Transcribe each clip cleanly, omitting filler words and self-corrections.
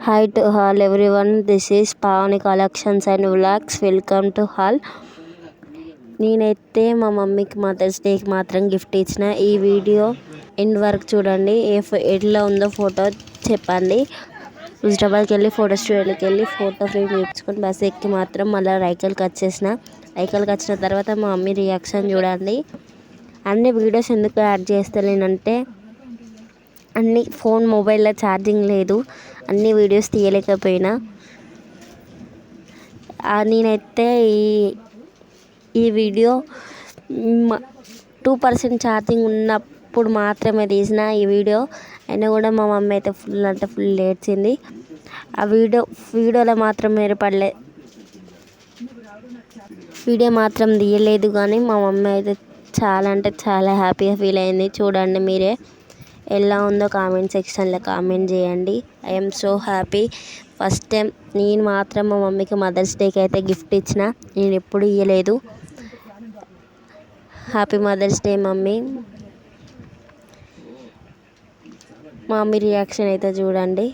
Hi to all everyone, this is Pavani Collections and Vlogs. Welcome to hall. నేనైతే మా మమ్మీకి mothers డేకి మాత్రం గిఫ్ట్ ఇచ్చిన. ఈ వీడియో ఎండ్ వరకు చూడండి. ఎట్లా ఉందో ఫోటో చెప్పండి. హుజరాబాద్కి వెళ్ళి ఫోటో స్టూడియోకి వెళ్ళి ఫోటో ఫ్రేమ్ చేయించుకొని బస్ ఎక్కి మాత్రం మళ్ళీ రైకల్కి వచ్చేసిన. రైకల్కి వచ్చిన తర్వాత మా మమ్మీ రియాక్షన్ చూడండి. అన్ని వీడియోస్ ఎందుకు యాడ్ చేస్తలేనంటే అన్ని ఫోన్ మొబైల్లో ఛార్జింగ్ లేదు, అన్ని వీడియోస్ తీయలేకపోయినా. నేనైతే ఈ వీడియో 2% ఛార్జింగ్ ఉన్నప్పుడు మాత్రమే తీసిన ఈ వీడియో. అయినా కూడా మా మమ్మీ అయితే ఫుల్ అంటే ఫుల్ ఏడ్చింది. ఆ వీడియోలో మాత్రం ఏర్పడలే, వీడియో మాత్రం తీయలేదు. కానీ మా మమ్మీ అయితే చాలా అంటే చాలా హ్యాపీగా ఫీల్ అయింది. చూడండి మీరే, ఎలా ఉందో కామెంట్ సెక్షన్లో కామెంట్ చేయండి. I'm so happy. First time నేను మాత్రం మా మమ్మీకి మదర్స్ డేకి అయితే గిఫ్ట్ ఇచ్చిన, నేను ఎప్పుడు ఇవ్వలేదు. Happy mothers day mummy. మా మమ్మీ రియాక్షన్ అయితే చూడండి.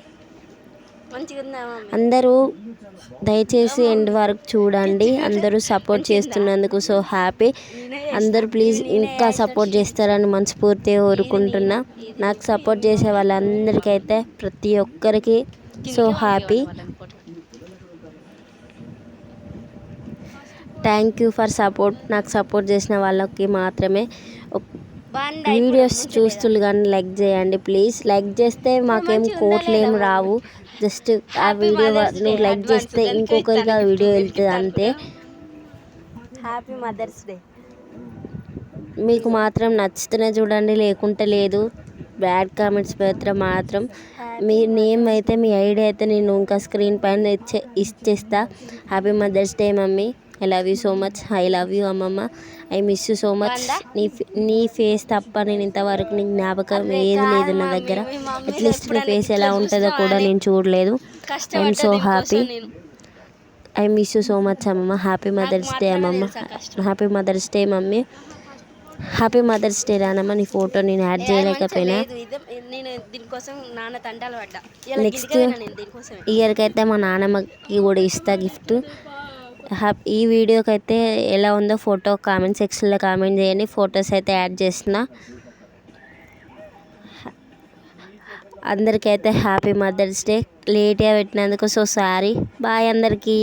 అందరూ దయచేసి ఎండ్ వరకు చూడండి. అందరూ సపోర్ట్ చేస్తున్నందుకు సో హ్యాపీ. అందరూ ప్లీజ్ ఇంకా సపోర్ట్ చేస్తారని మనస్ఫూర్తిగా కోరుకుంటున్నా. నాకు సపోర్ట్ చేసే వాళ్ళందరికైతే ప్రతి ఒక్కరికి so happy. Thank you for support. నాకు సపోర్ట్ చేసిన వాళ్ళకి మాత్రమే. వీడియోస్ చూస్తులు కానీ లైక్ చేయండి ప్లీజ్. లైక్ చేస్తే మాకేం కోట్లు ఏం రావు, జస్ట్ ఆ వీడియో నువ్వు లైక్ చేస్తే ఇంకొకరికి ఆ వీడియో వెళ్తుంది అంతే. Happy mothers Day. మీకు మాత్రం నచ్చితేనే చూడండి, లేకుంటే లేదు. బ్యాడ్ కామెంట్స్ పెడితే మాత్రం మీ నేమ్ అయితే మీ ఐడి అయితే నేను ఇంకా స్క్రీన్ పైన ఇచ్చేస్తా. Happy mothers day mummy. I love you so much. I love you అమ్మమ్మ. I miss you so much. నీ ఫేస్ తప్ప నేను ఇంతవరకు నీ జ్ఞాపకం ఏది లేదు నా దగ్గర. అట్లీస్ట్ నీ ఫేస్ ఎలా ఉంటుందో కూడా నేను చూడలేదు. I'm so happy. I miss you so much అమ్మమ్మ. హ్యాపీ మదర్స్ డే అమ్మమ్మ. Happy mothers day mummy. Happy mothers day రానమ్మ. నీ ఫోటో నేను యాడ్ చేయలేకపోయినా. నెక్స్ట్ ఇయర్కి అయితే మా నాన్నమ్మకి కూడా ఇస్తా గిఫ్ట్. ఈ వీడియోకి అయితే ఎలా ఉందో ఫోటో కామెంట్ సెక్షన్లో కామెంట్ చేయండి. ఫొటోస్ అయితే యాడ్ చేసిన. అందరికైతే హ్యాపీ మదర్స్ డే. లేట్గా పెట్టినందుకు సో సారీ. బాయ్ అందరికీ.